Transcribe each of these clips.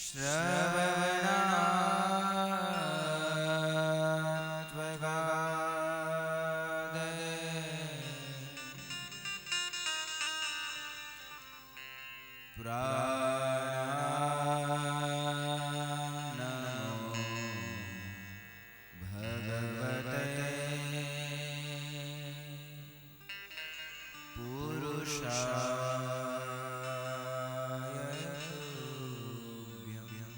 श्रवणात्वगादये प्राणानमो भगवते पुरुषाय तुभ्यं।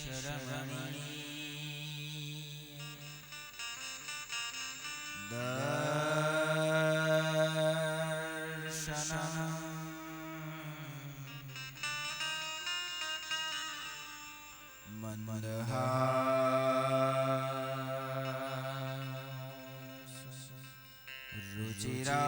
वरनिवेशरमणि दर्शनम् मन्दहास रुचिराननवरम्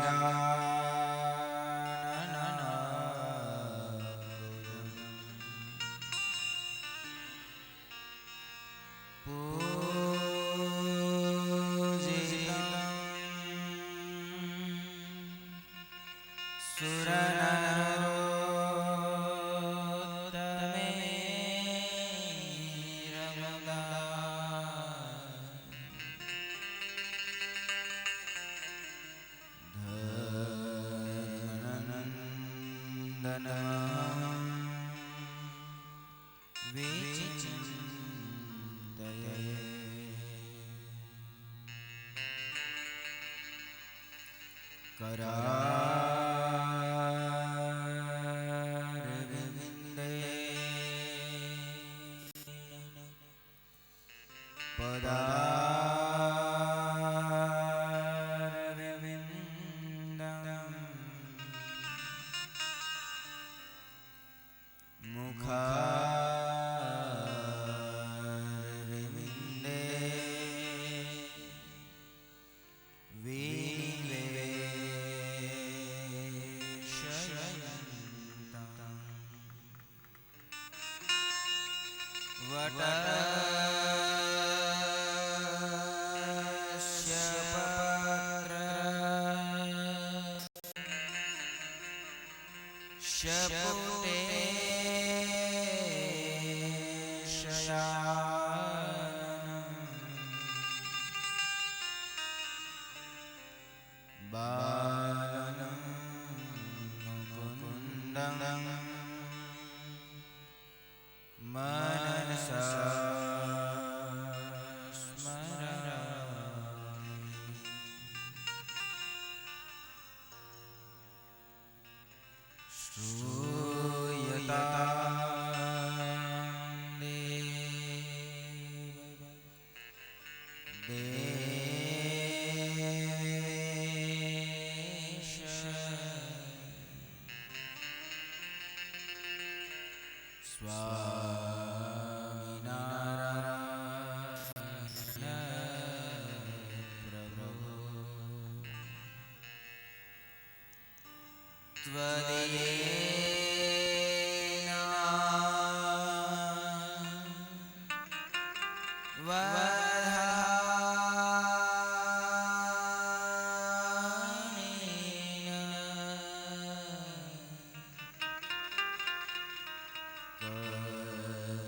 पूजितं सुरनरोत्तमेरमदा धर्मनन्दनं विचिन्तये। करारविन्दे पदारविन्दं मुखारविन्दे विनिवेशयन्तं वटस्य पत्रस्य शयाननं बालं मुकुन्दं मनसा स्मरामि। श्रूयतां देवेश स्वामिनारायण प्रभो त्वदीयेन वधानेन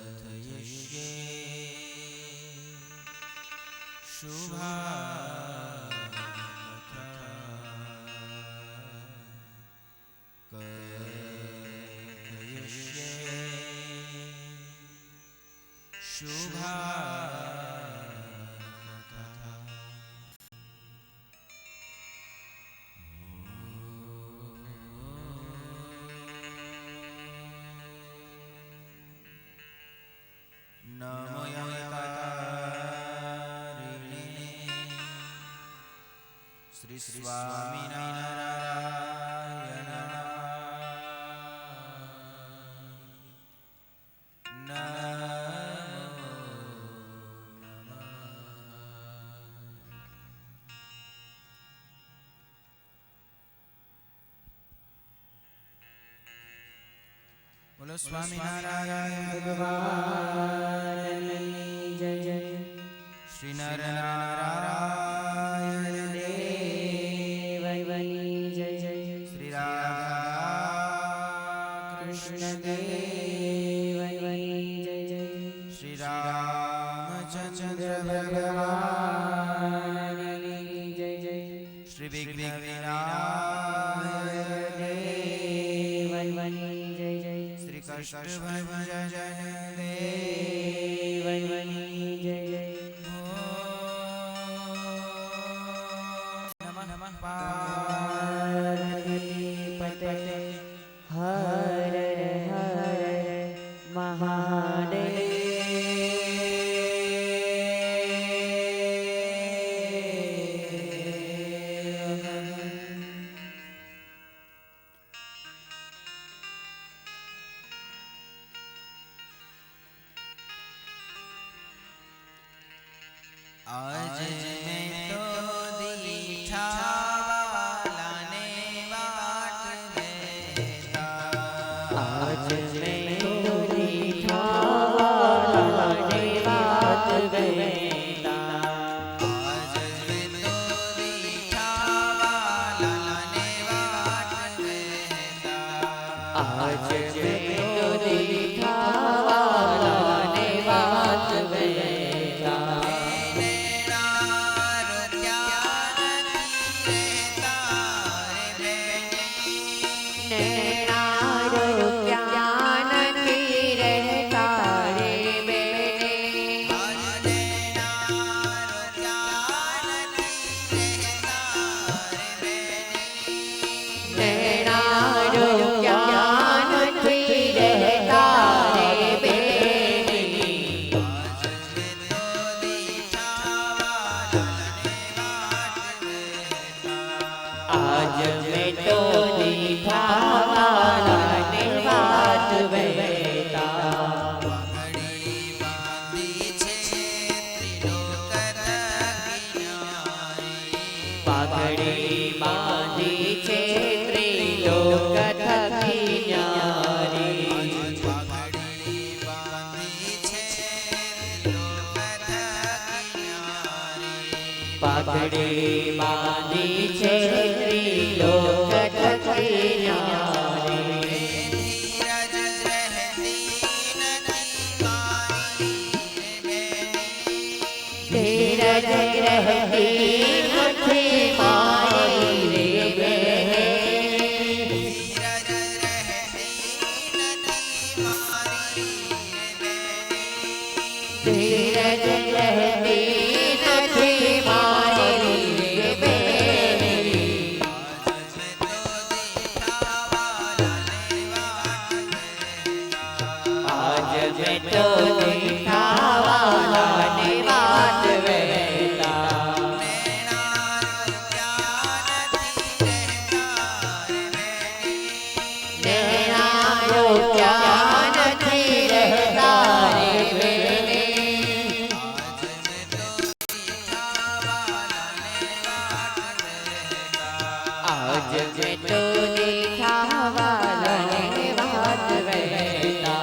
कथयिष्ये शुभाकथा। कथयिष्ये शुभाकथा। नमो यमकारिणे श्री स्वामिनारायण नमो नमः। बोलो स्वामिनारायण भगवान की जय। श्री नर नारायण भगवान जय जय श्री विघ्न विनायक देव जय जय श्री कष्ट भंजन देव जय जय नमः नमः पार्वतीपते हर हर महादेव आज मैं तो दीठा वालाने वाट बेता आज मैं तो दीठा वालाने वाट बेता आज मैं तो दीठा वालाने वाट बेता आज मैं तो दीठा वालाने वाट बेता आज मैं तो दीठा वालाने वाट बेता पगड़ी बांधी छे त्रिलोक थकिनारी पाघड़ी बांधी छे त्रिलोक थकी न्यारी पगड़ी बांधी छे त्रिलोक थकिनारी पाघड़ी बांधी छे त्रिलोक थकी न्यारी धीरज रहती नहीं मारी धीरज रहती नहीं मारी रे बेने धीरज रहती नहीं मारी धीरज रहती नहीं मारी रे बेने आज मैं तो दीठा वालाने वाट बेता आज मैं तो नैना रुपया नहीं रहता रे नैना आज मैं तो दीठा वालाने वाट बेता आज मैं तो दीठा वालाने वाट बेता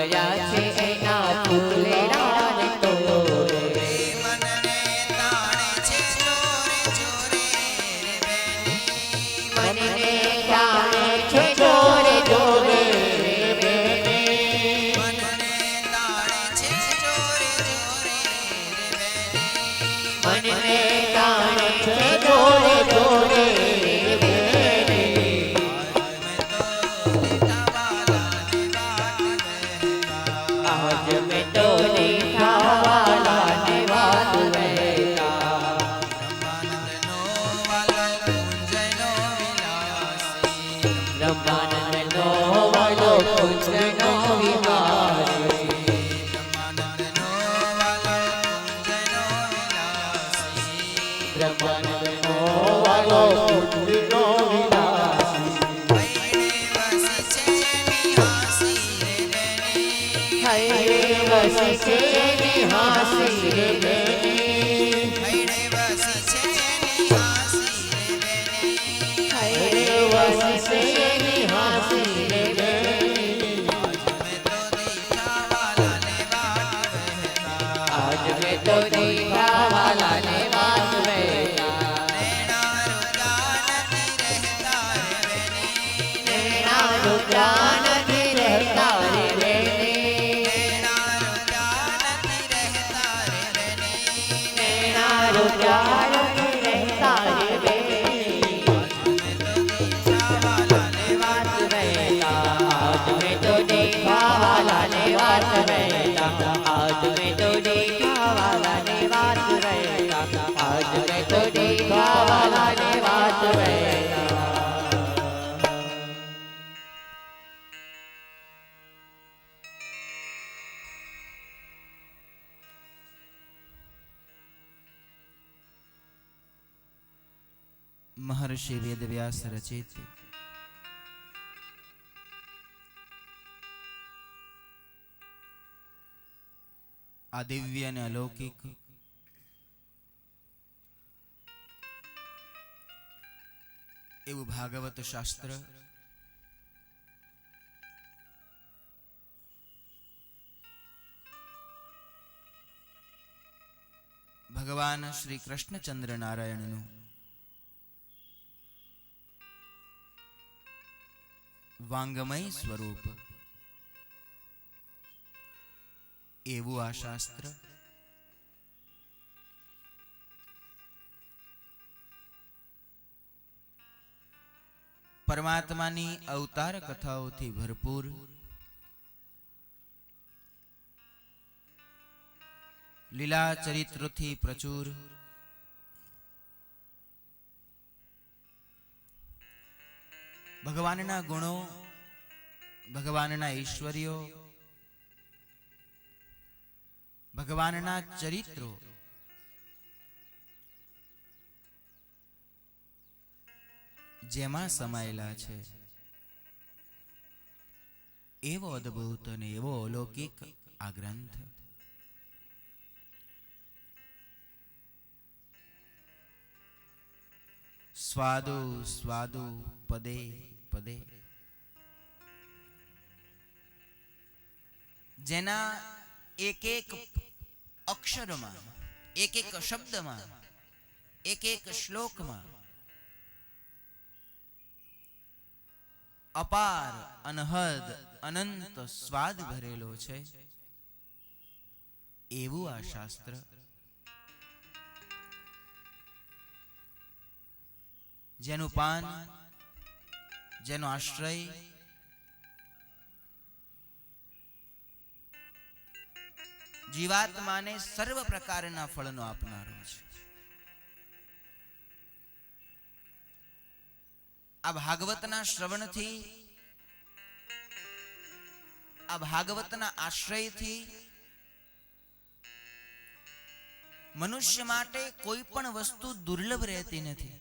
આવ્યા છે એના ફૂલેરા ને તોરે મનને તાણે છે ચોરે ચોરે રે બેની મનને તાણે છે ચોરે ચોરે રે બેની મનને તાણે છે ચોરે ચોરે રે બેની મનને તાણે છે ચોરે ચોરે રે બેની આજ મેં તો દીઠા વાલા ને વાત વહેતા બ્રહ્માનંદનો વાલો કુંજનો વિહારી બ્રહ્માનંદનો વાલો કુંજનો વિલાસી હૈરે વસી છે નિહાસી રે બેની હૈરે વસી છે નિહાસી રે બેની આજ મેં તો દીઠા વાલા ને વાત વહેતા નૈણા રૂડા નથી રહેતા રે બેની નૈણા રૂડા નથી રહેતા રે બેની વાત વહેતા આજ મેં તો દીઠા વાલા ને વાત વહેતા આજ મેં તો દીઠા વાલા ને વાત વહેતા આજ મેં તો દીઠા વાલા ને વાત વહેતા महर्षि वेदव्यास रचित आ दिव्य ने अलौकिक एवं भागवत शास्त्र भगवान श्री कृष्णचंद्र नारायण नु वांगमय स्वरूप एवं आ शास्त्र परमात्मानी अवतार कथाओथी भरपूर लीला चरित्रोथी प्रचुर भगवानना गुणों भगवानना ऐश्वर्यो भगवानना चरित्रों जेमा समायेला छे एवो अद्भुत ने एवो अलौकिक आ ग्रंथ स्वादु स्वादु पदे पदे जेना एक एक अक्षर में एक एक शब्द में एक एक श्लोक में अपार अनहद अनंत स्वाद भरेलो छे एवं आ शास्त्र जेनु पान जेनो आश्रय जीवात्मा ने सर्व प्रकारना फलनो आपनारो छे। आ भागवतना श्रवण थी आ भागवतना आश्रय थी मनुष्य माटे कोई पण वस्तु दुर्लभ रहती नहीं।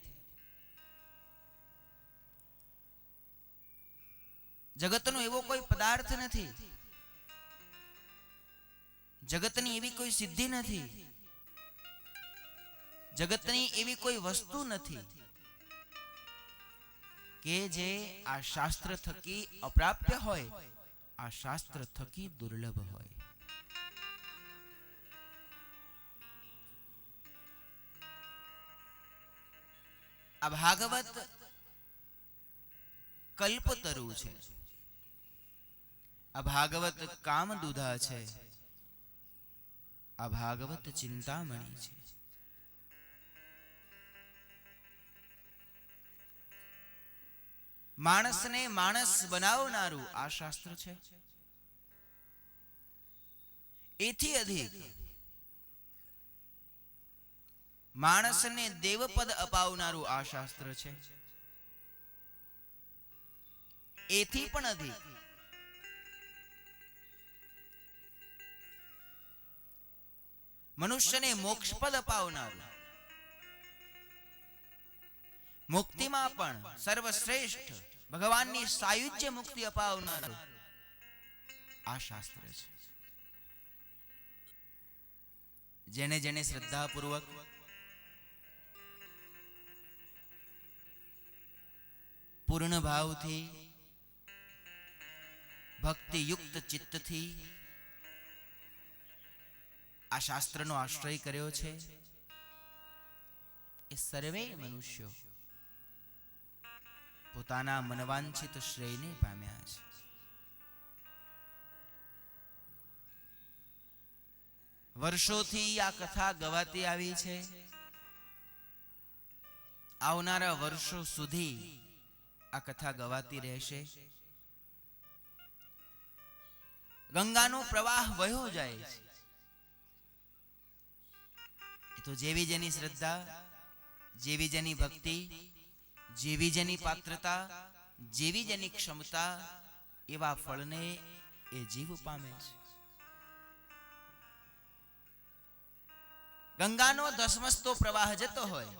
जगतनो एवो कोई पदार्थ नहीं, जगतनी एवी कोई सिद्धि नहीं, जगतनी एवी कोई वस्तु नहीं के जे आ शास्त्र थकी अप्राप्य होय આ શાસ્ત્ર થકી દુર્લભ હોય. આ ભાગવત કલ્પતરુ છે. આ ભાગવત કામદૂધા છે. આ ભાગવત ચિંતામણી છે. માણસને માણસ બનાવનારું આ શાસ્ત્ર છે. એથી અધિક માણસને દેવપદ અપાવનારું આ શાસ્ત્ર છે. એથી પણ અધિક મનુષ્યને મોક્ષપદ અપાવનારું, મુક્તિમાં પણ સર્વશ્રેષ્ઠ ભગવાનની સાયુજ્ય મુક્તિ અપાવનારું આ શાસ્ત્ર છે. જેને જેને શ્રદ્ધાપૂર્વક પૂર્ણ ભાવથી ભક્તિયુક્ત ચિત્તથી આ શાસ્ત્રનો આશ્રય કર્યો છે, એ સર્વે મનુષ્યો પોતાના મનવાંછિત શ્રેયને પામ્યા છે. વર્ષોથી આ કથા ગવાતી આવી છે. આવનારા વર્ષો સુધી આ કથા ગવાતી રહેશે. ગંગાનો પ્રવાહ વહ્યો જાય છે. એ તો જેવી જેની શ્રદ્ધા, જેવી જેની ભક્તિ, જેવી જેની પાત્રતા, જેવી જેની ક્ષમતા, એવા ફળને એ જીવ પામે છે. ગંગાનો ધસમસતો પ્રવાહ જતો હોય,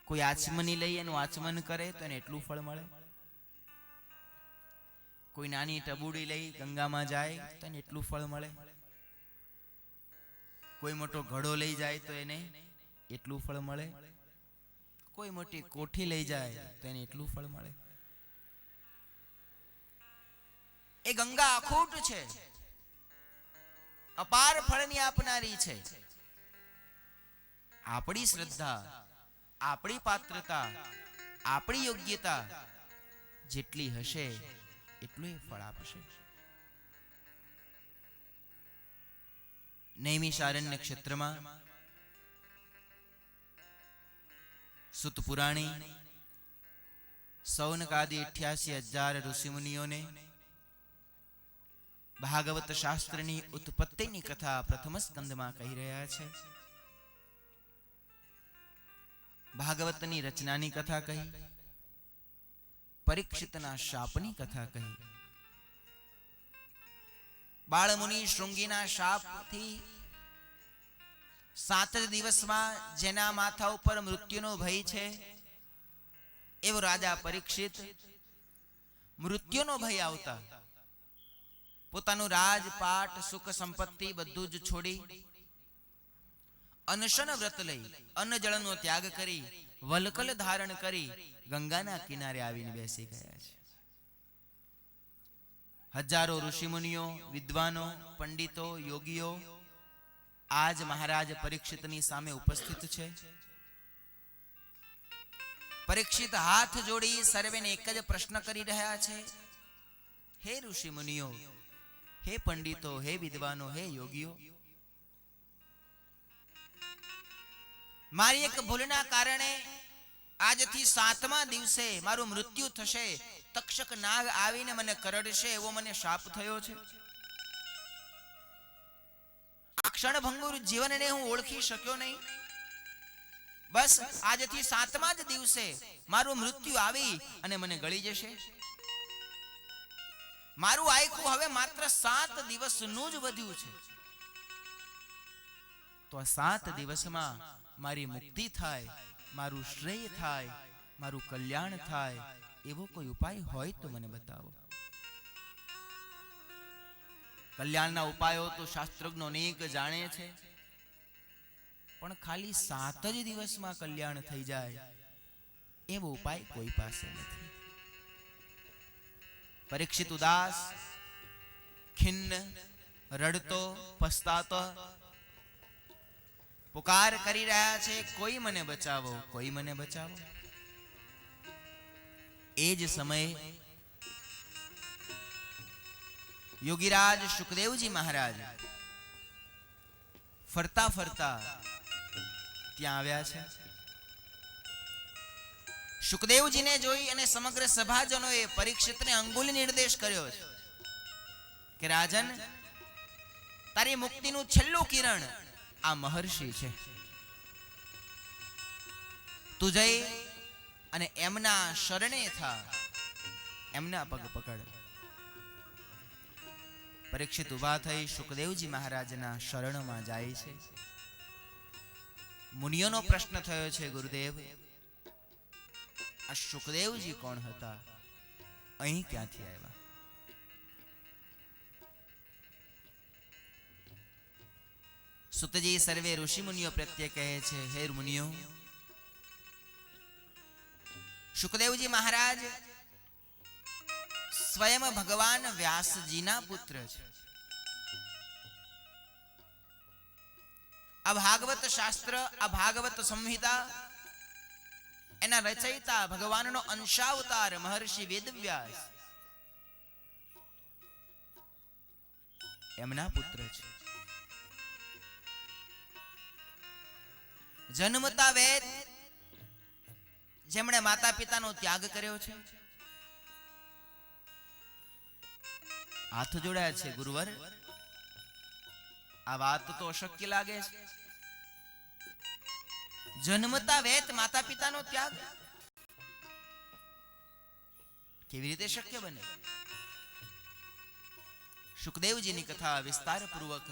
કોઈ આચમની લઈ એનું આચમન કરે તો એને એટલું ફળ મળે. કોઈ નાની ટબુડી લઈ ગંગામાં જાય તો એને એટલું ફળ મળે. કોઈ મોટો ઘડો લઈ જાય તો એને એટલું ફળ મળે. કોઈ મોટી કોઠી લઈ જાય તો એને એટલું ફળ મળે. એ ગંગા અખૂટ છે, અપાર ફળની આપનારી છે. આપણી શ્રદ્ધા, આપણી પાત્રતા, આપણી યોગ્યતા જેટલી હશે એટલું એ ફળ આપશે. નૈમિષારણ્ય ક્ષેત્રમાં સુત પુરાણી સૌનકાદી 88,000 ઋષિમુનિઓને ભાગવત શાસ્ત્રની ઉત્પત્તિની કથા પ્રથમ સ્કંદમાં કહી રહ્યા છે. ભાગવતની રચનાની કથા કહી, પરીક્ષિતના શાપની કથા કહી. બાળમુનિ શૃંગીના શાપથી 7 જ દિવસમાં જેના માથા ઉપર મૃત્યુનો ભય છે એવો રાજા પરીક્ષિત મૃત્યુનો ભય આવતા પોતાનું રાજપાટ, સુખ સંપત્તિ બધું જ છોડી અનશન વ્રત લઈ અન્ન જળનો ત્યાગ કરી વલકલ ધારણ કરી ગંગાના કિનારે આવીને બેસી ગયા છે. હજારો ઋષિમુનિઓ, વિદ્વાનો, પંડિતો, યોગીઓ આજ મહારાજ પરીક્ષિતની સામે ઉપસ્થિત છે. પરીક્ષિત હાથ જોડી સર્વેને એક જ પ્રશ્ન કરી રહ્યા છે. હે ઋષિમુનિઓ, હે પંડિતો, હે વિદ્વાનો, હે યોગીઓ, મારી એક ભૂલના કારણે આજથી 7મા દિવસે મારું મૃત્યુ થશે. તક્ષક નાગ આવીને મને કરડશે એવો મને શાપ થયો છે. આ ક્ષણભંગુર જીવનને હું ઓળખી શક્યો નહીં. બસ આજથી 7મા જ દિવસે મારું મૃત્યુ આવી અને મને ગળી જશે. મારું આયખું હવે માત્ર 7 દિવસનું જ વધ્યું છે. તો આ 7 દિવસમાં મારી મુક્તિ થાય, મારું શ્રેય થાય, મારું કલ્યાણ થાય એવો કોઈ ઉપાય હોય તો મને બતાવો. કલ્યાણના ઉપાયો તો શાસ્ત્રજ્ઞો અનેક જાણે છે, પણ ખાલી 7 જ દિવસમાં કલ્યાણ થઈ જાય એવો ઉપાય કોઈ પાસે નથી. પરીક્ષિત ઉદાસ, ખિન્ન, રડતો, પસ્તાતો પુકાર કરી રહ્યા છે, કોઈ મને બચાવો, કોઈ મને બચાવો. એ જ સમયે યોગીરાજ શુકદેવજી મહારાજ ફરતા ફરતા ત્યાં આવ્યા છે. શુકદેવજીને જોઈ અને સમગ્ર સભાજનોએ પરીક્ષિતને અંગુલ નિર્દેશ કર્યો છે કે રાજન, તારી મુક્તિનું છેલ્લું કિરણ આ મહર્ષિ છે. તું જઈ અને એમના શરણે થા, એમના પગ પકડ. પરીક્ષિત ઉભા થઈ શુકદેવજી મહારાજના શરણમાં જાય છે. મુનિઓનો પ્રશ્ન થયો છે, ગુરુદેવ, આ શુકદેવજી કોણ હતા? અહીં ક્યાંથી આવ્યા? સુતજી સર્વે ઋષિ મુનિઓ પ્રત્યે કહે છે, હે મુનિઓ, શુકદેવજી મહારાજ સ્વયં ભગવાન વ્યાસજીના પુત્ર છે. આ ભાગવત શાસ્ત્ર, આ ભાગવત સંહિતા, એના રચયિતા ભગવાનનો અંશાવતાર મહર્ષિ વેદવ્યાસ એમના પુત્ર છે. જન્મતા વેદ, જેમણે માતા પિતાનો ત્યાગ કર્યો છે. હાથ જોડાયા છે, ગુરુવર, આ વાત તો અશક્ય લાગે છે. જન્મતા વેત માતા પિતાનો ત્યાગ કેવી રીતે શક્ય બને? શુકદેવજીની કથા વિસ્તાર પૂર્વક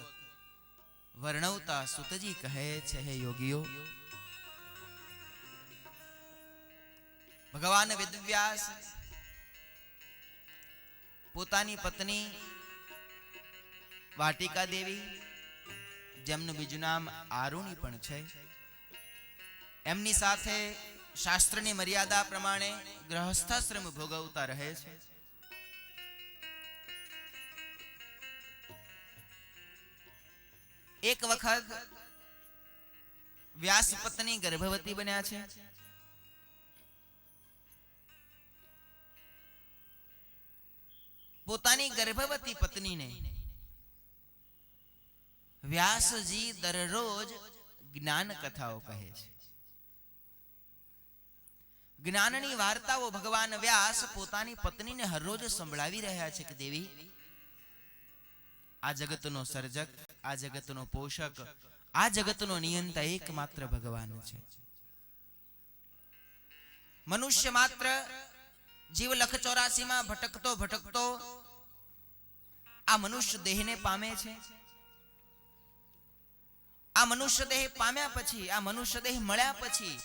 વર્ણવતા સુતજી કહે છે, હે યોગીઓ, ભગવાન વેદવ્યાસ પોતાની પત્ની વાટિકા દેવી, જેમનું બીજું નામ આરુણી પણ છે, એમની સાથે શાસ્ત્રની મર્યાદા પ્રમાણે ગ્રહસ્થાશ્રમ ભોગવતા રહે છે. એક વખત વ્યાસ પત્ની ગર્ભવતી બન્યા છે. પોતાની ગર્ભવતી પત્નીને વ્યાસજી દરરોજ જ્ઞાન કથાઓ કહે છે. જ્ઞાનની વાર્તાઓ ભગવાન વ્યાસ પોતાની પત્નીને હરરોજ સંભળાવી રહ્યા છે કે દેવી, આ જગતનો સર્જક, આ જગતનો પોષક, આ જગતનો નિયંતા એકમાત્ર ભગવાન છે. મનુષ્ય માત્ર જીવ લખ 84 માં ભટકતો ભટકતો આ મનુષ્ય દેહને પામે છે. આ મનુષ્ય દેહ પામ્યા પછી, આ મનુષ્ય દેહ મળ્યા પછી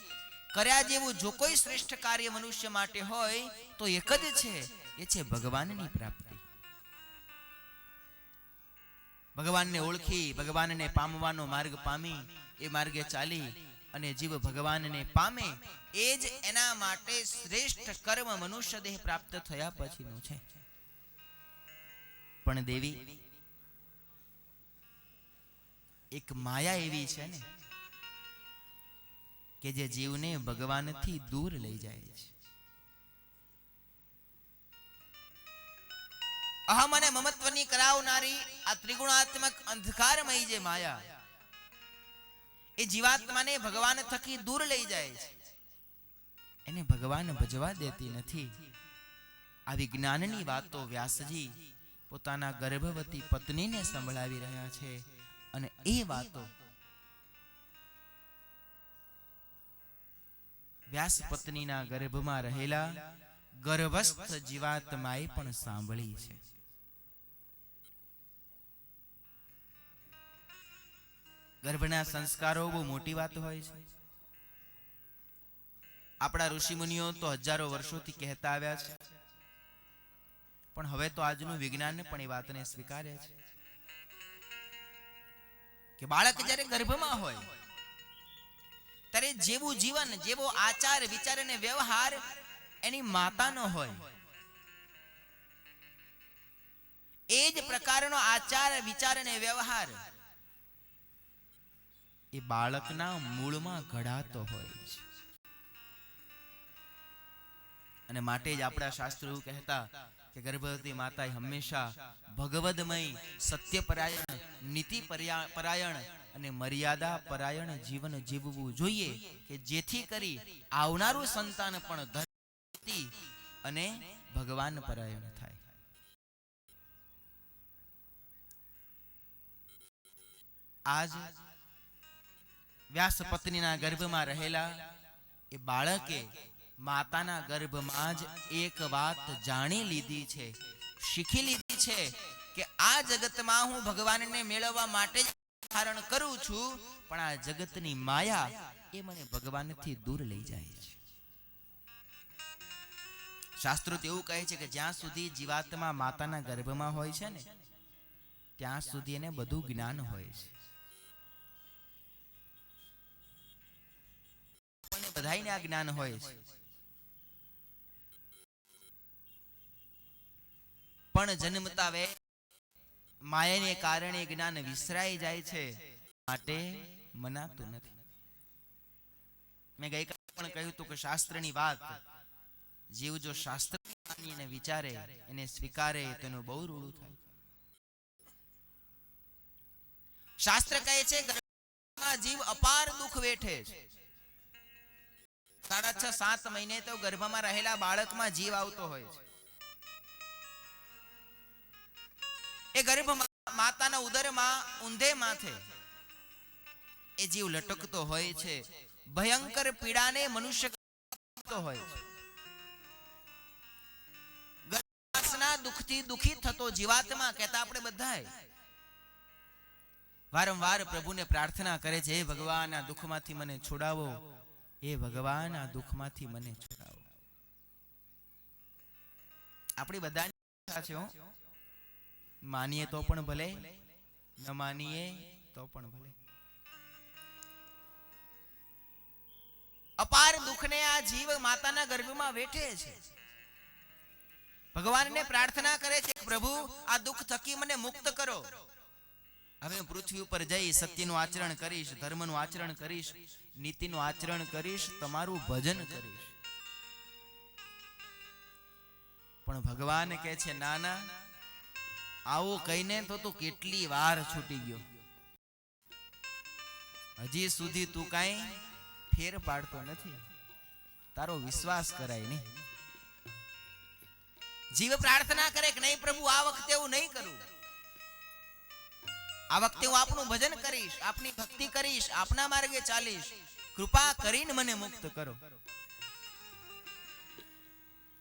કર્યા જેવું જો કોઈ શ્રેષ્ઠ કાર્ય મનુષ્ય માટે હોય તો એક જ છે, એ છે ભગવાનની પ્રાપ્તિ. ભગવાનને ઓળખી, ભગવાનને પામવાનો માર્ગ પામી, એ માર્ગે ચાલી અને જીવ ભગવાનને પામે, એ જ એના માટે શ્રેષ્ઠ કર્મ મનુષ્ય દેહ પ્રાપ્ત થયા પછીનું છે. પણ દેવી, એક માયા એવી છે ને કે જે જીવને ભગવાનથી દૂર લઈ જાય છે. અહમ અને મમત્વની કરાવનારી આ ત્રિગુણાત્મક અંધકારમય જે માયા, એ જીવાત્માને ભગવાન થકી દૂર લઈ જાય છે, એને ભગવાન ભજવા દેતી નથી. આવી જ્ઞાનની વાતો વ્યાસજી પોતાના ગર્ભવતી પત્નીને સંભળાવી રહ્યા છે. અને એ વાતો વ્યાસ પત્નીના ગર્ભમાં રહેલા ગર્ભસ્થ જીવાત્માએ પણ સાંભળી છે. ગર્ભના સંસ્કારો બહુ મોટી વાત હોય છે. આપણા ઋષિ મુનિઓ તો હજારો વર્ષોથી કહેતા આવ્યા છે, પણ હવે તો આજનું વિજ્ઞાન પણ એ વાતને સ્વીકારે છે કે બાળક જ્યારે ગર્ભમાં હોય ત્યારે જેવું જીવન, જેવો આચાર વિચાર અને વ્યવહાર એની માતાનો હોય, એ જ પ્રકારનો આચાર વિચાર અને વ્યવહાર એ બાળકના મૂળમાં ઘડાતો હોય છે. અને માટે જ આપણા શાસ્ત્રો એવું કહેતા કે ગર્ભવતી માતાએ હંમેશા ભગવદમય, સત્યપરાયણ, નીતિ પરાયણ અને મર્યાદા પરાયણ જીવન જીવવું જોઈએ કે જેથી કરી આવનારું સંતાન પણ ધર્મ અને ભગવાન પરાયણ થાય. આજ વ્યાસ પત્નીના ગર્ભમાં રહેલા એ બાળકે માતાના ગર્ભમાં જ એક વાત જાણી લીધી છે, શીખી લીધી છે કે આ જગતમાં હું ભગવાનને મેળવવા માટે જ ધારણ કરું છું, પણ આ જગતની માયા એ મને ભગવાનથી દૂર લઈ જાય છે. શાસ્ત્રો તો એવું કહે છે કે જ્યાં સુધી જીવાત્મા માતાના ગર્ભમાં હોય છે ને ત્યાં સુધી એને બધું જ્ઞાન હોય છે. બધાયને આ જ્ઞાન હોય છે, પણ જન્મતા વે માયાને કારણે જ્ઞાન વિસરાઈ જાય છે, માટે મનાતું નથી. મેં ગઈકાલે પણ કહ્યું હતું કે શાસ્ત્રની વાત જીવ જો શાસ્ત્ર માનીને વિચારે, એને સ્વીકારે તો એનું બહુ રૂડું થાય. શાસ્ત્ર કહે છે ગર્ભમાં જીવ અપાર દુઃખ વેઠે છે. 6-7 મહિને તો ગર્ભમાં રહેલા બાળકમાં જીવ આવતો હોય છે. એ ગર્ભ માતાના ઉદરમાં ઊંધે માથે એ જીવ લટકતો હોય છે. ભયંકર પીડાને મનુષ્ય હોય છે. ગર્ભના દુઃખથી દુઃખી થતો જીવાત્મા કહેતા આપણે બધાય વારંવાર પ્રભુને પ્રાર્થના કરે છે, હે ભગવાન આ દુઃખમાંથી મને છોડાવો, હે ભગવાન આ દુઃખમાંથી મને છોડાવો. આપણી બધાની ઈચ્છા છે, માનીએ તો પણ ભલે, ન માનીએ તો પણ ભલે. અપાર દુઃખને આ જીવ માતાના ગર્ભમાં વેઠે છે. ભગવાનને પ્રાર્થના કરે છે, પ્રભુ આ દુઃખ થકી મને મુક્ત કરો. હવે હું પૃથ્વી ઉપર જઈ સત્યનું આચરણ કરીશ, ધર્મનું આચરણ કરીશ, નીતિનું આચરણ કરીશ, તમારું ભજન કરીશ. પણ ભગવાન કહે છે ના ના, આવું કહીને તો તું કેટલી વાર છૂટી ગયો, હજી સુધી તું કાંઈ ફેર પાડતો નથી, તારો વિશ્વાસ કરાય નહીં. જીવ પ્રાર્થના કરે કે નહીં પ્રભુ આ વખતે હું નહીં કરું, આ વખતે હું આપનું ભજન કરીશ, આપની ભક્તિ કરીશ, આપના માર્ગે ચાલીશ, કૃપા કરીને મને મુક્ત કરો.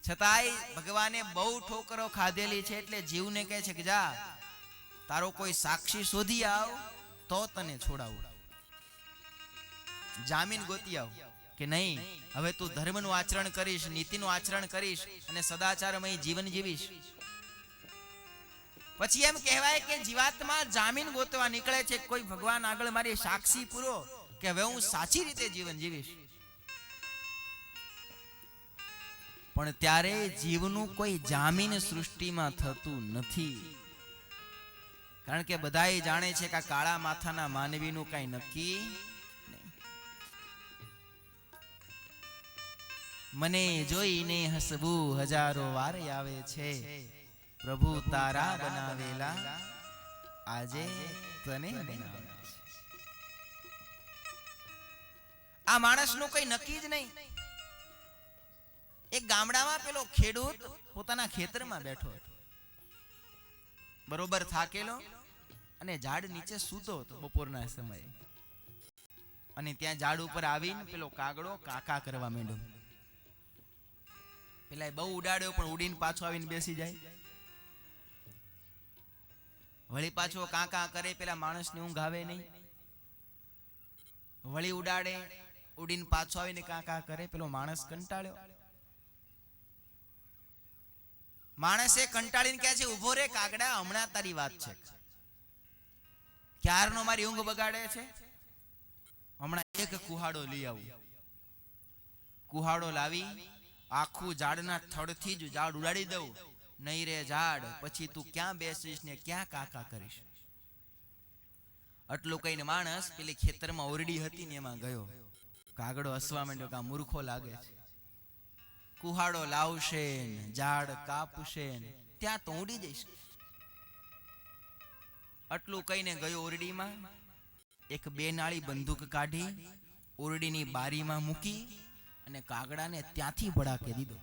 છતાંય ભગવાને બહુ ઠોકરો ખાધેલી છે એટલે જીવને કહે છે કે જા તારો કોઈ સાક્ષી શોધી આવ તો તને છોડાવું, જામીન ગોતી આવ કે નહીં હવે તું ધર્મનું આચરણ કરીશ, નીતિનું આચરણ કરીશ અને સદાચારમય જીવન જીવીશ. પછી એમ કહેવાય કે જીવાત્મા જામીન ગોતવા નીકળે છે, કોઈ ભગવાન આગળ મારી સાક્ષી પૂરો કે હવે હું સાચી રીતે જીવન જીવીશ. પણ ત્યારે જીવનું કોઈ જામીન સૃષ્ટિમાં થતું નથી, કારણ કે બધાય જાણે છે કે કાળા માથાના માનવીનું કઈ નક્કી નહીં. મને જોઈને હસવું હજારો વાર આવે છે, પ્રભુ તારા બનાવેલા આજે તને બનાવે છે. આ માણસનું કઈ નક્કી જ નહીં. એક ગામડામાં પેલો ખેડૂત પોતાના ખેતરમાં બેઠો હતો, બરોબર થાકેલો અને ઝાડ નીચે સૂતો હતો બપોરના સમયે. અને ત્યાં ઝાડ ઉપર આવીને પેલો કાગડો કાકા કરવા માંડ્યો. પેલા બહુ ઉડાડ્યો પણ ઉડીને પાછો આવીને બેસી જાય. વળી પાછો કાકા કરે, પેલા માણસની ઊંઘ આવે નહીં. વળી ઉડાડે, ઉડીને પાછો આવીને કાકા કરે, પેલો માણસ કંટાળ્યો. માણસે કંટાળીને કહે છે, ઉભો રે કાગડા, હમણાં તારી વાત છે, ક્યારનો મારી ઊંઘ બગાડે છે, હમણાં એક કુહાડો લઈ આવું. કુહાડો લાવી આખું ઝાડના થડથી જ ઝાડ ઉડાડી દઉં નહીં રે ઝાડ, પછી તું ક્યાં બેસીશ ને ક્યાં કાકા કરીશ. આટલું કહીને માણસ પેલી ખેતરમાં ઓરડી હતી ને એમાં ગયો. કાગડો હસવા માંડ્યો કે આ મૂર્ખો લાગે છે, કુહાડો લાવશે ને ઝાડ કાપશે ને ત્યાં તો ઉડી જઈશ. આટલું કહીને ગયો ઓરડીમાં, એક 2 નાળી બંદૂક કાઢી ઓરડીની બારીમાં મૂકી અને કાગડાને ત્યાંથી ભડાકે દીધો.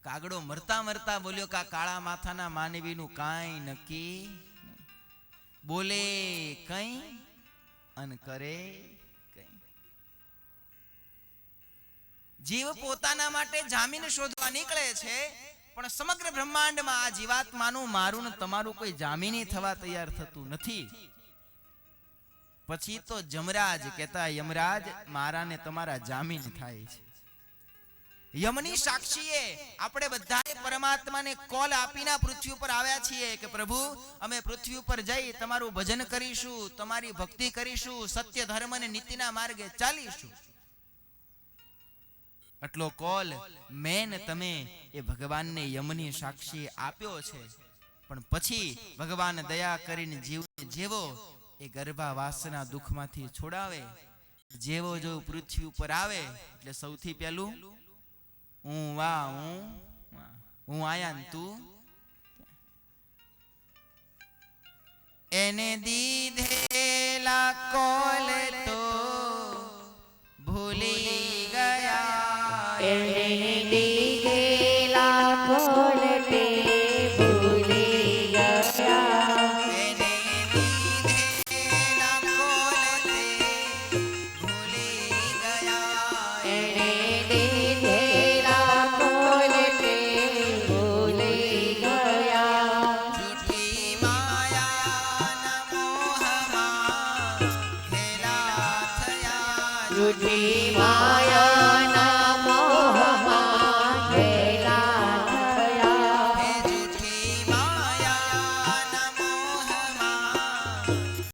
કાગડો મરતા મરતા બોલ્યો કે આ કાળા માથાના માનવીનું કાંઈ નક્કી, બોલે કઈ અન કરે કઈ. જીવ પોતાના માટે જામીન શોધવા નીકળે છે, પણ સમગ્ર બ્રહ્માંડમાં આ જીવાત્માનું મારું ને તમારું કોઈ જામીની થવા તૈયાર થતું નથી. પછી તો જમરાજ કહેતા, યમરાજ મારા ને તમારા જામીન થાય છે. યમની સાક્ષીએ આપણે બધાએ પરમાત્માને કોલ આપીને પૃથ્વી ઉપર આવ્યા છીએ કે પ્રભુ અમે પૃથ્વી ઉપર જઈ તમારું ભજન કરીશું, તમારી ભક્તિ કરીશું, સત્ય ધર્મ અને નીતિના માર્ગે ચાલીશું. આટલો કોલ મેં ને તમે એ ભગવાનને યમની સાક્ષી આપ્યો છે. પણ પછી ભગવાન દયા કરીને જીવને જેવો એ ગર્ભાવાસના દુઃખમાંથી છોડાવે, જેવો જો પૃથ્વી ઉપર આવે એટલે સૌથી પહેલું હું આયા ને તું. એને દીધેલા કોલ તો ભૂલી ગયા, એને દીધેલા કોલ તે ભૂલી ગયા, એને દીધેલા કોલ તે ભૂલી ગયા, એને દીધેલા કોલ તે ભૂલી ગયા. જૂઠી માયાના મોહમાં ઘેલા થયા, જૂઠી માયાના મોહમાં ઘેલા થયા, હે જૂઠી માયાના મોહમાં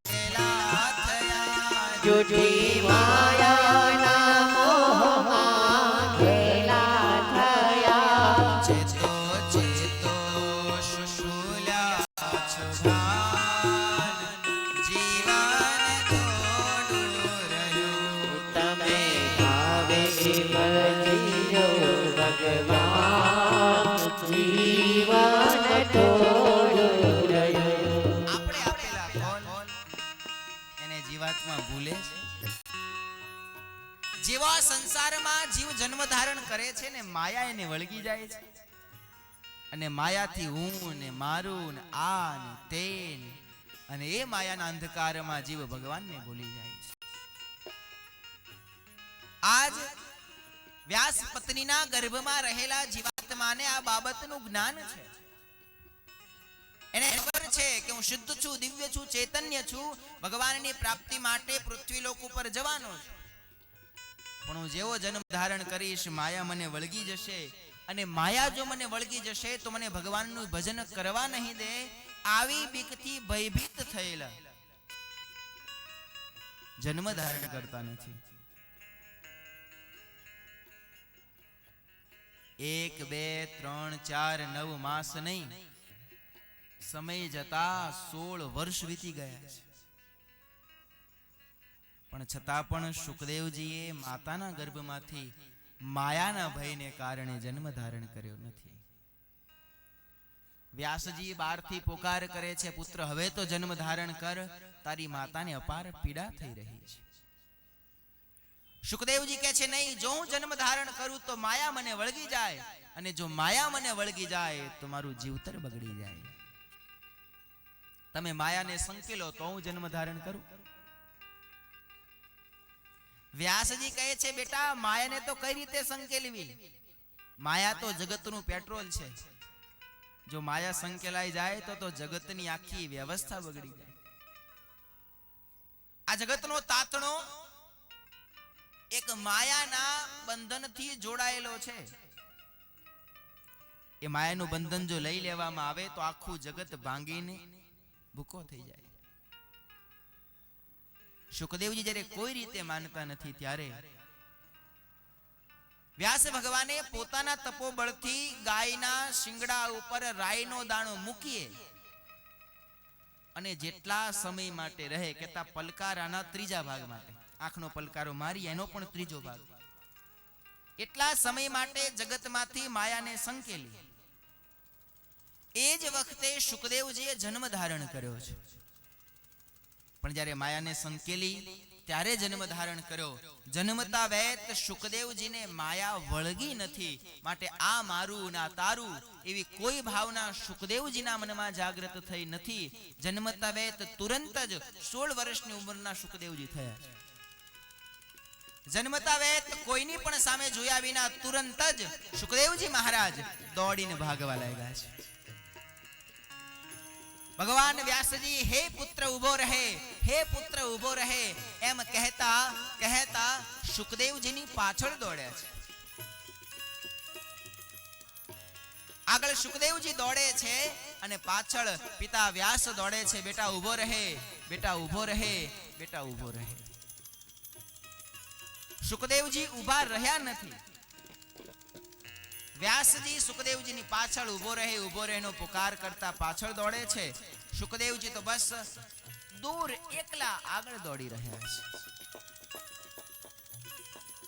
ઘેલા થયા, જૂઠી માયાના મોહમાં ઘેલા થયા. ચેતો ચેતો શુશુલ્યા છછાન, જીવન થોડું રહ્યું. તમે ભાવે ભજજો ભગવાન, જીવન થોડું રહ્યું. આપણે આપેલા કોલ એને જીવાત્મા ભૂલે છે. જેવા સંસારમાં જીવ જન્મ ધારણ કરે છે ને માયા એને વળગી જાય છે, અને માયાથી હું ને મારું ને આ ને તે ને, અને એ માયાના અંધકારમાં જીવ ભગવાનને ભૂલી જાય છે. આજ વ્યાસ પત્નીના ગર્ભમાં રહેલા જીવાત્માને આ બાબતનું જ્ઞાન છે. એને ખબર છે કે હું શુદ્ધ છું, દિવ્ય છું, ચૈતન્ય છું, ભગવાનની પ્રાપ્તિ માટે પૃથ્વી લોક ઉપર જવાનો છું. પણ હું જેવો જન્મ ધારણ કરીશ માયા મને વળગી જશે, અને માયા જો મને વળગી જશે તો મને ભગવાનનું ભજન કરવા નહીં દે. આવી બીકથી ભયભીત થયેલા જન્મ ધારણ કરતા નથી. 1 2 3 4 9 માસ નહીં, સમય જતા 16 વર્ષ વીતી ગયા છે. પણ છતાં પણ શુકદેવજીએ માતાના ગર્ભમાંથી માયાના ભયને કારણે જન્મ ધારણ કર્યો નથી. વ્યાસજી બહારથી પોકાર કરે છે, પુત્ર હવે તો જન્મ ધારણ કર, તારી માતાને અપાર પીડા થઈ રહી છે. શુકદેવજી કહે છે નહીં, જો હું જન્મ ધારણ કરું તો માયા મને વળગી જાય, અને જો માયા મને વળગી જાય તો મારું જીવતર બગડી જાય. તમે માયાને સંકેલો તો હું જન્મ ધારણ કરું. વ્યાસજી કહે છે બેટા માયાને તો કઈ રીતે સંકેલવી? માયા તો જગતનું પેટ્રોલ છે. જો માયા સંકેલાઈ જાય તો જગતની આખી વ્યવસ્થા બગડી જાય. આ જગતનો તાતણો એક માયાના બંધનથી જોડાયેલો છે. એ માયાનું બંધન જો લઈ લેવામાં આવે તો આખું જગત ભાંગીને ભૂકો થઈ જાય. શુકદેવજી જ્યારે કોઈ રીતે માનતા નથી ત્યારે વ્યાસ ભગવાને પોતાના તપોબળથી ગાયના શિંગડા ઉપર રાઈનો દાણો મૂકીએ અને જેટલા સમય માટે રહે, કહેતા પલકારાના ત્રીજા ભાગ માટે, આંખનો પલકારો મારી એનો પણ ત્રીજો ભાગ, એટલા સમય માટે જગતમાંથી માયાને સંકેલી. એ જ વખતે શુકદેવજીએ જન્મ ધારણ કર્યો છે. પણ જ્યારે માયાને સંકેલી ત્યારે જન્મ ધારણ કર્યો. જન્મતા વેત શુકદેવજીને માયા વળગી નથી, માટે આ મારું ના તારું એવી કોઈ ભાવના શુકદેવજીના મનમાં જાગૃત થઈ નથી. જન્મતા વેત તુરંત જ 16 વર્ષની ઉંમરના શુકદેવજી થયા છે. જન્મતા વેત કોઈની પણ સામે જોયા વિના તુરંત જ શુકદેવજી મહારાજ દોડીને ભાગવા લાગ્યા છે. ભગવાન વ્યાસજી હે પુત્ર ઉભો રહે, હે પુત્ર ઉભો રહે એમ કહેતા કહેતા શુકદેવજીની પાછળ દોડ્યા છે. આગળ શુકદેવજી દોડે છે અને પાછળ પિતા વ્યાસ દોડે છે. બેટા ઉભો રહે, બેટા ઉભો રહે, બેટા ઉભો રહે. શુકદેવજી ઉભા રહ્યા નથી. વ્યાસજી સુખદેવજીની પાછળ ઉભો રહે, ઉભો રહેનો પુકાર કરતા પાછળ દોડે છે. સુખદેવજી તો બસ દૂર એકલા આગળ દોડી રહ્યા છે.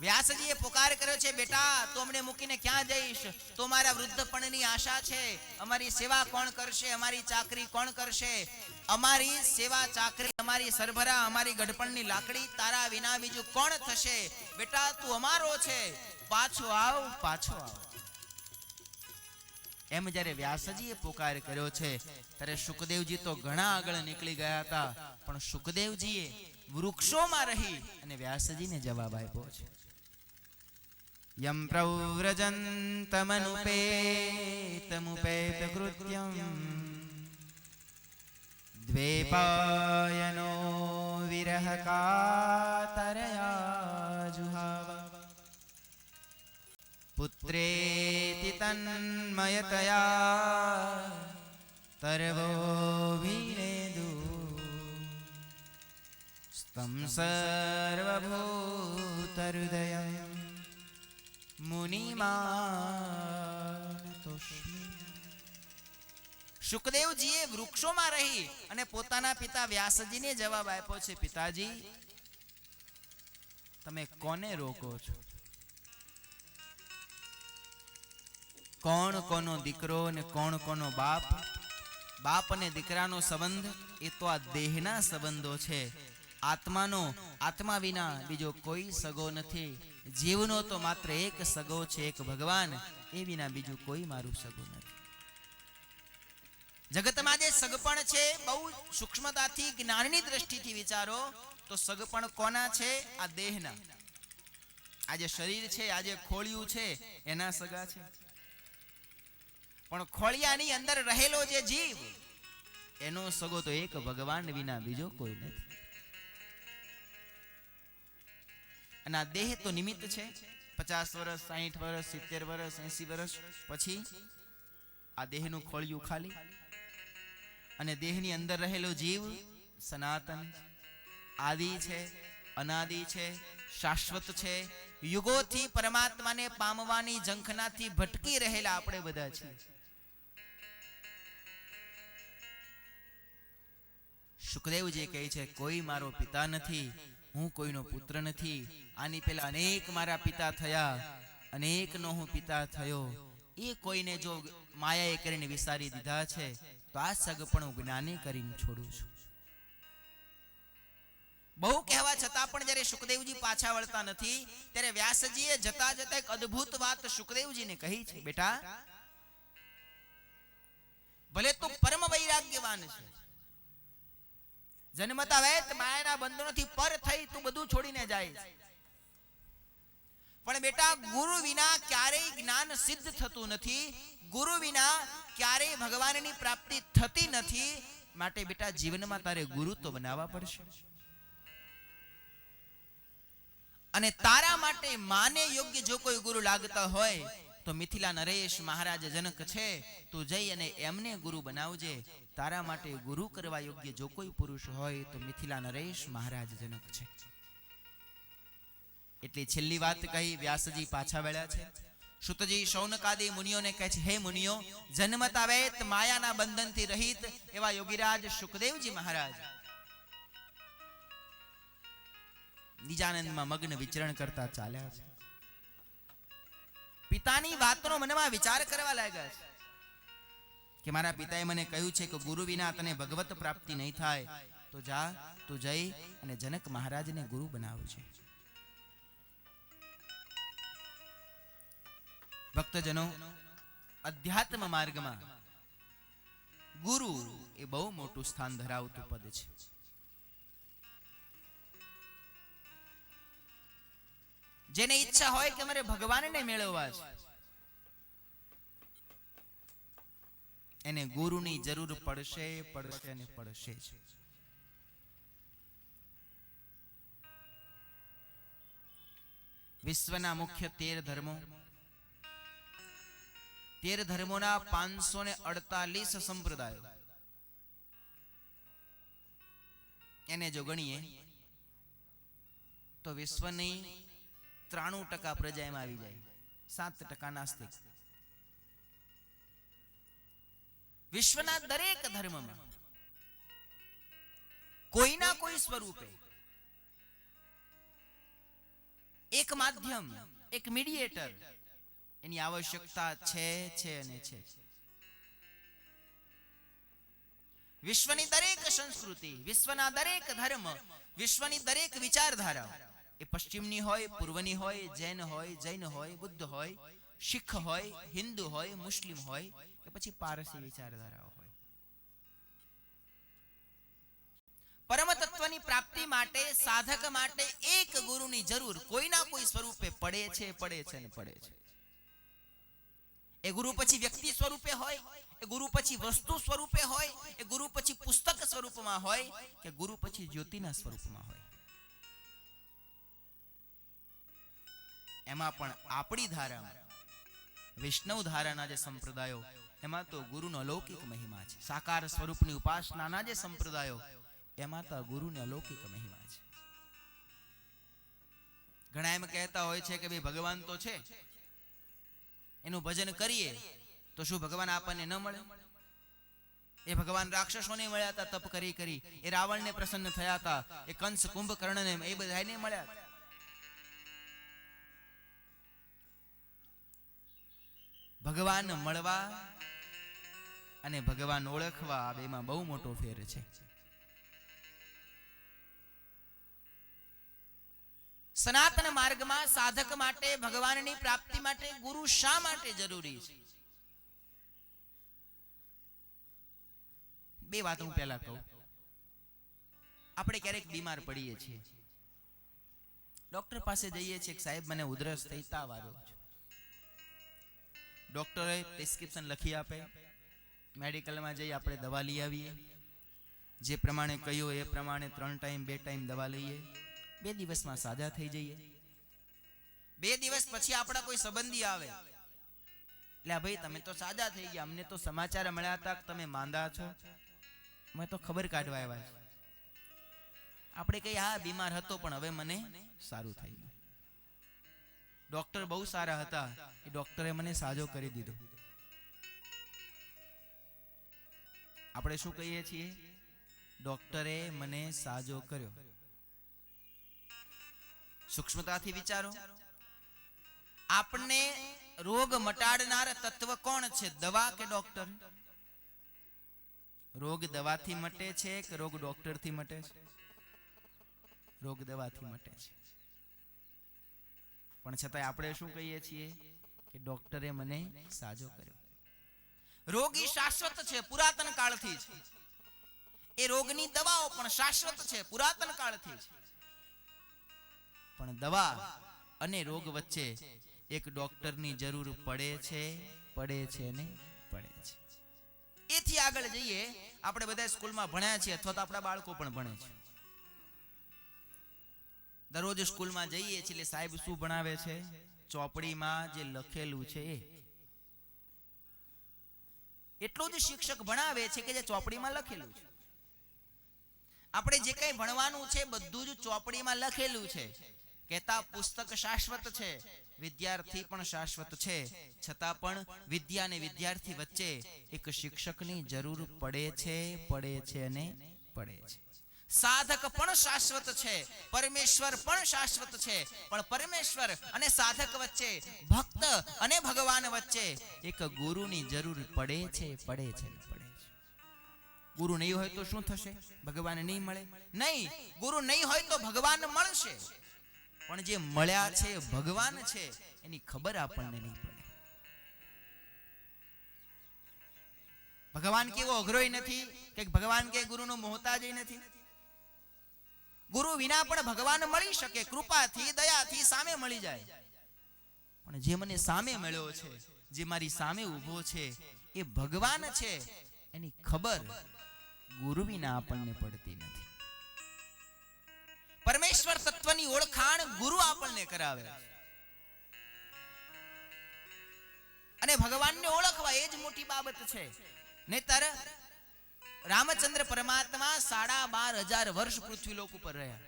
વ્યાસજીએ પુકાર કર્યો છે, બેટા તું અમને મૂકીને ક્યાં જઈશ? તો મારા વૃદ્ધપણની આશા છે, અમારી સેવા કોણ કરશે, અમારી ચાકરી કોણ કરશે? અમારી સેવા ચાકરી, અમારી સરભરા, અમારી ગઢપણની લાકડી તારા વિના બીજું કોણ થશે? બેટા તું અમારો છે, પાછો આવ, પાછો આવ. એમ જ્યારે વ્યાસજીએ પુકાર કર્યો છે ત્યારે શુકદેવજી તો ઘણા આગળ નીકળી ગયા હતા, પણ શુકદેવજીએ વૃક્ષોમાં રહી અને વ્યાસજીને જવાબ આપ્યો છે. યમ પ્રવ્રજંતમનુપેતમુપેત કૃત્યમ દ્વેપાયનો વિરહ કાતરયા જુહાવ પુત્રેતિ તન્મયતયા તર્વો વિનેદુ સ્તમ સર્વભૂતહૃદયં મુનિમાનતોસ્મિ. શુકદેવજીએ વૃક્ષોમાં રહી અને પોતાના પિતા વ્યાસજીને જવાબ આપ્યો છે, પિતાજી તમે કોને રોકો છો? કોણ કોનો દીકરો ને કોણ કોનો બાપ? બાપ અને દીકરાનો સંબંધ એ તો આ દેહના સંબંધો છે. આત્માનો, આત્મા વિના બીજો કોઈ સગો નથી. જીવનો તો માત્ર એક સગો છે, એક ભગવાન. એ વિના બીજું કોઈ મારું સગો નથી. જગતમાં જે સગપણ છે, બહુ સૂક્ષ્મતાથી જ્ઞાનની દ્રષ્ટિથી વિચારો તો સગપણ કોના છે? આ દેહના. આ જે શરીર છે, આ જે ખોળિયું છે, એના સગા છે. પણ ખોળિયાની અંદર રહેલો જે જીવ, એનો સગો તો એક ભગવાન વિના બીજો કોઈ નથી. અને આ દેહ તો નિમિત્ત છે. 50 વર્ષ, 60 વર્ષ, 70 વર્ષ, 80 વર્ષ પછી આ દેહનું ખોળિયું ખાલી. અને દેહની અંદર રહેલો જીવ સનાતન, આદિ છે, અનાદિ છે, શાશ્વત છે. યુગોથી પરમાત્માને પામવાની ઝંખનાથી ભટકી રહેલા આપણે બધા છીએ. શુકદેવજી કહે છે, કોઈ મારો પિતા નથી, હું કોઈનો પુત્ર નથી. આની પહેલા અનેક મારા પિતા થયા, અનેકનો હું પિતા થયો. એ કોઈને જો માયાએ કરીને વિસારી દીધા છે તો આ સગપણ હું જ્ઞાને કરીને છોડું છું. બહુ કહેવા છતાં પણ જ્યારે શુકદેવજી પાછા વળતા નથી ત્યારે વ્યાસજીએ જતા જતા એક અદ્ભુત વાત શુકદેવજીને કહી છે, બેટા ભલે તું પરમ વૈરાગ્યવાન છે, જન્મતા વેત માયાના બંધનોથી પર થઈ તું બધું છોડીને જાય છે, પણ બેટા ગુરુ વિના ક્યારેય જ્ઞાન સિદ્ધ થતું નથી, ગુરુ વિના ક્યારેય ભગવાનની પ્રાપ્તિ થતી નથી. માટે બેટા જીવનમાં તારે ગુરુ તો બનાવવા પડશે. અને તારા માટે માને યોગ્ય જો કોઈ ગુરુ લાગતા હોય તો મિથિલા નરેશ મહારાજ જનક છે, તું જઈ અને એમને ગુરુ બનાવજે. તારા માટે ગુરુ કરવા યોગ્ય જો કોઈ પુરુષ હોય તો મિથિલા નરેશ મહારાજ જનક છે. એટલી છેલ્લી વાત કહી વ્યાસજી પાછા વળ્યા છે. શુતજી શૌનકાદી મુનિઓને કહે છે, હે મુનિઓ, જન્મતા વેત માયાના બંધનથી રહિત એવા યોગીરાજ શુકદેવજી મહારાજ નિજાનંદમાં મગ્ન વિચરણ કરતા ચાલ્યા છે. પિતાની વાતનો મનમાં વિચાર કરવા લાગ્યા છે કે મારા પિતાએ મને કહ્યું છે કે ગુરુ વિના તને ભગવત પ્રાપ્તિ નહીં થાય, તો જા તું જઈ અને જનક મહારાજને ગુરુ બનાવજે. ભક્તજનો, અધ્યાત્મ માર્ગમાં ગુરુ એ બહુ મોટું સ્થાન ધરાવતું પદ છે. જેને ઈચ્છા હોય કે મારે ભગવાનને મેળવવા છે, એને ગુરુની જરૂર પડશે પડશે અને પડશે જ. વિશ્વના મુખ્ય 13 ધર્મો, 13 ધર્મોના 548 સંપ્રદાયો, એને જો ગણીએ તો વિશ્વની 93% પ્રજા એમાં આવી જાય, 7% નાસ્તિક. વિશ્વના દરેક ધર્મમાં કોઈના કોઈ સ્વરૂપે એક માધ્યમ, એક મીડિયેટર એની આવશ્યકતા છે અને છે. વિશ્વની દરેક સંસ્કૃતિ, વિશ્વના દરેક ધર્મ, વિશ્વની દરેક વિચારધારા, એ પશ્ચિમની હોય, પૂર્વની હોય, જૈન હોય, જૈન હોય, બુદ્ધ હોય, શીખ હોય, હિન્દુ હોય, મુસ્લિમ હોય કે પછી પારસી વિચારધારાઓ હોય, પરમ તત્વની પ્રાપ્તિ માટે, સાધક માટે એક ગુરુની જરૂર કોઈના કોઈ સ્વરૂપે પડે છે અને પડે છે. એ ગુરુ પછી વ્યક્તિ સ્વરૂપે હોય, એ ગુરુ પછી વસ્તુ સ્વરૂપે હોય, એ ગુરુ પછી પુસ્તક સ્વરૂપમાં હોય કે ગુરુ પછી જ્યોતિના સ્વરૂપમાં હોય. એમાં પણ આપણી ધારામાં, વૈષ્ણવ ધારાના જે સંપ્રદાયો, એમાં તો ગુરુનો અલૌકિક મહિમા છે. સાકાર સ્વરૂપની ઉપાસનાના જે સંપ્રદાયો, એમાં તો ગુરુનો અલૌકિક મહિમા છે. ઘણા એમ કહેતા હોય છે કે ભાઈ ભગવાન તો છે, એનું ભજન કરીએ તો શું ભગવાન આપણને ન મળે? એ ભગવાન રાક્ષસોને મળ્યા હતા તપ કરી કરી, એ રાવણને પ્રસન્ન થયા હતા, એ કંસ કુંભકર્ણને, એ બધાને મળ્યા. ભગવાન મળવા અને ભગવાન ઓળખવા, આ બેમાં બહુ મોટો ફેર છે. સનાતન માર્ગમાં સાધક માટે, ભગવાનની પ્રાપ્તિ માટે ગુરુ શા માટે જરૂરી છે? બે વાત હું પહેલા કહું. આપણે ક્યારેક બીમાર પડીએ છીએ, ડોક્ટર પાસે જઈએ છીએ, સાહેબ મને ઉધરસ થઈ, તાવ આવ્યો છે. ડોક્ટરે પ્રિસ્ક્રિપ્શન લખી આપે, મેડિકલમાં જઈ આપણે દવા લઈ આવીએ, જે પ્રમાણે કહ્યું એ પ્રમાણે 3 ટાઈમ 2 ટાઈમ દવા લઈએ, 2 દિવસમાં સાજા થઈ જઈએ. 2 દિવસ પછી આપણા કોઈ સંબંધી આવે, એટલે ભાઈ તમે તો સાજા થઈ ગયા, અમને તો સમાચાર મળ્યા હતા કે તમે માંદા છો, અમે તો ખબર કાઢવા આવ્યા છે. આપણે કહીએ હા બીમાર હતો પણ હવે મને સારું થઈ ગયું. ડોક્ટર બહુ સારા હતા, એ ડોક્ટરે મને સાજો કરી દીધો. આપણે શું કહીએ છીએ? ડોક્ટરે મને સાજો કર્યો. સૂક્ષ્મતાથી વિચારો, આપણને રોગ મટાડનાર તત્વ કોણ છે, દવા કે ડોક્ટર? રોગ દવાથી મટે છે કે રોગ ડોક્ટરથી મટે છે? રોગ દવાથી મટે છે. પણ છતાંય આપણે શું કહીએ છીએ કે ડોક્ટરે મને સાજો કર્યો. રોગી શાશ્વત છે, પુરાતન કાળથી છે. એ રોગની દવાઓ પણ શાશ્વત છે, પુરાતન કાળથી છે. પણ દવા અને રોગ વચ્ચે એક ડોક્ટરની જરૂર પડે છે અને પડે છે. એથી આગળ જઈએ, આપણે બધા સ્કૂલમાં ભણ્યા છીએ, અથવા તો આપણા બાળકો પણ ભણે છે. દરરોજ સ્કૂલમાં જઈએ છીએ, એટલે સાહેબ શું ભણાવે છે? ચોપડીમાં જે લખેલું છે એટલું જ શિક્ષક ભણાવે છે કે જે ચોપડીમાં લખેલું છે. આપણે જે કંઈ ભણવાનું છે બધું જ ચોપડીમાં લખેલું છે, કહેતા પુસ્તક શાશ્વત છે, વિદ્યાર્થી પણ શાશ્વત છે, છતાં પણ વિદ્યા અને વિદ્યાર્થી વચ્ચે એક શિક્ષકની જરૂર પડે છે અને પડે છે. સાધક પણ શાશ્વત છે, પરમેશ્વર પણ શાશ્વત છે, પણ પરમેશ્વર અને સાધક વચ્ચે, ભક્ત અને ભગવાન વચ્ચે એક ગુરુની જરૂર પડે છે. ગુરુ નહીં હોય તો શું થશે? ભગવાન નહીં મળે? નહીં, ગુરુ નહીં હોય તો ભગવાન મળશે, પણ જે મળ્યા છે ભગવાન છે એની ખબર આપણને નહીં પડે. ભગવાન કેવો અઘરોય નથી કે ભગવાન કે ગુરુનો મોહતાજ નથી. ગુરુ વિના પણ ભગવાન મળી શકે, કૃપાથી દયાથી સામે મળી જાય. પણ જે મને સામે મળ્યો છે, જે મારી સામે ઊભો છે એ ભગવાન છે, એની ખબર ગુરુ વિના આપણને પડતી નથી. પરમેશ્વર તત્વની ઓળખાણ ગુરુ આપણને કરાવે અને ભગવાનને ઓળખવા એ જ મોટી બાબત છે. નહીતર રામચંદ્ર પરમાત્મા 12,500 વર્ષ પૃથ્વીલોક ઉપર રહ્યા,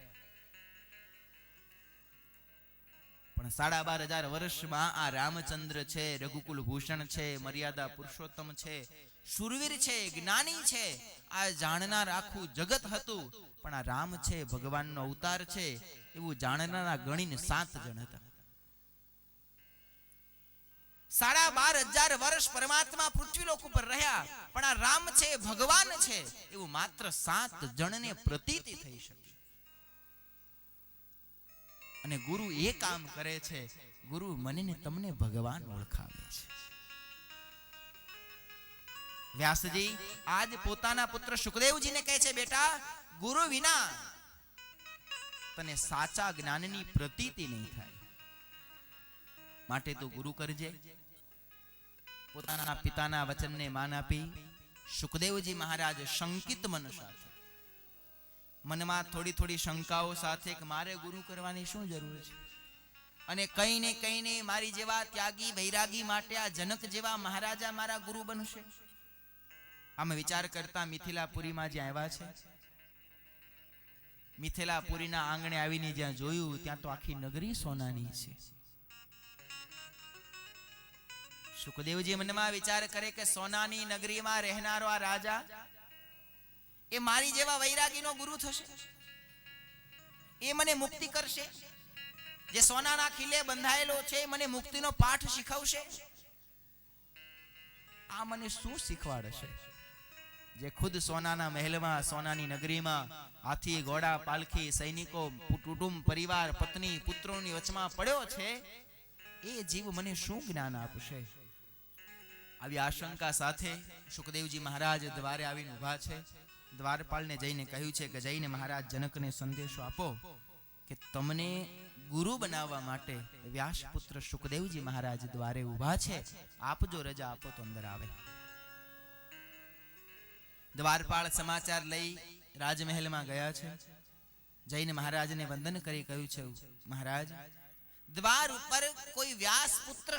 પણ 12,500 વર્ષમાં આ રામચંદ્ર છે, રઘુકુલ ભૂષણ છે, મર્યાદા પુરુષોત્તમ છે, શુરવીર છે, જ્ઞાની છે, આ જાણનાર આખું જગત હતું. પણ આ રામ છે, ભગવાનનો અવતાર છે, એવું જાણનારા ગણીને 7 જણ હતા. 12,500 વર્ષ પરમાત્મા પૃથ્વીલોક ઉપર રહ્યા, પણ આ રામ છે, ભગવાન છે, એવું માત્ર 7 જણને પ્રતીતિ થઈ શકે. અને ગુરુ એ કામ કરે છે, ગુરુ મને ને તમને ભગવાન ઓળખાવે છે. વ્યાસજી આજ પોતાના પુત્ર શુકદેવજીને કહે છે, બેટા, ગુરુ વિના તને સાચા જ્ઞાનની પ્રતીતિ નહીં થાય, માટે તું ગુરુ કરજે. પોતાના પિતાના વચનને માન આપી શુકદેવજી મહારાજ શંકિત મન સાથે, મનમાં થોડી શંકાઓ સાથે કે મારે ગુરુ કરવાની શું જરૂર છે, અને કઈ ને મારી જેવા ત્યાગી વૈરાગી માટે આ જનક જેવા મહારાજા મારા ગુરુ બનશે. આમ વિચાર કરતા મિથિલાપુરીમાં જ્યાં આવ્યા છે, મિથિલાપુરીના આંગણે આવીને જ્યાં જોયું, ત્યાં તો આખી નગરી સોનાની છે. શુકદેવજી મનમાં વિચાર કરે કે સોનાની નગરીમાં રહેનારો આ રાજા એ મારી જેવા વૈરાગીનો ગુરુ થશે, એ મને મુક્તિ કરશે, જે સોનાના ખીલે બંધાયેલો છે મને મુક્તિનો પાઠ શીખવશે. આ મને શું શીખવાડશે? જે ખુદ સોનાના મહેલમાં, સોનાની નગરીમાં હાથી, ઘોડા, પાલખી, સૈનિકો, કુટુંબ, પરિવાર, પત્ની, પુત્રોની વચમાં પડ્યો છે, એ જીવ મને શું જ્ઞાન આપશે? આવી આશંકા સાથે શુકદેવજી મહારાજ દ્વારે આવીને ઊભા છે. દ્વારપાલને જઈને કહ્યું છે કે જઈને મહારાજ જનકને સંદેશો આપો કે તમને ગુરુ બનાવવા માટે વ્યાસપુત્ર શુકદેવજી મહારાજ દ્વારે ઊભા છે, આપજો રજા આપો તો અંદર આવે. દ્વારપાળ સમાચાર લઈ રાજમહેલમાં ગયા છે. જઈને મહારાજને વંદન કરી કહ્યું છે, મહારાજ, દ્વાર ઉપર કોઈ વ્યાસપુત્ર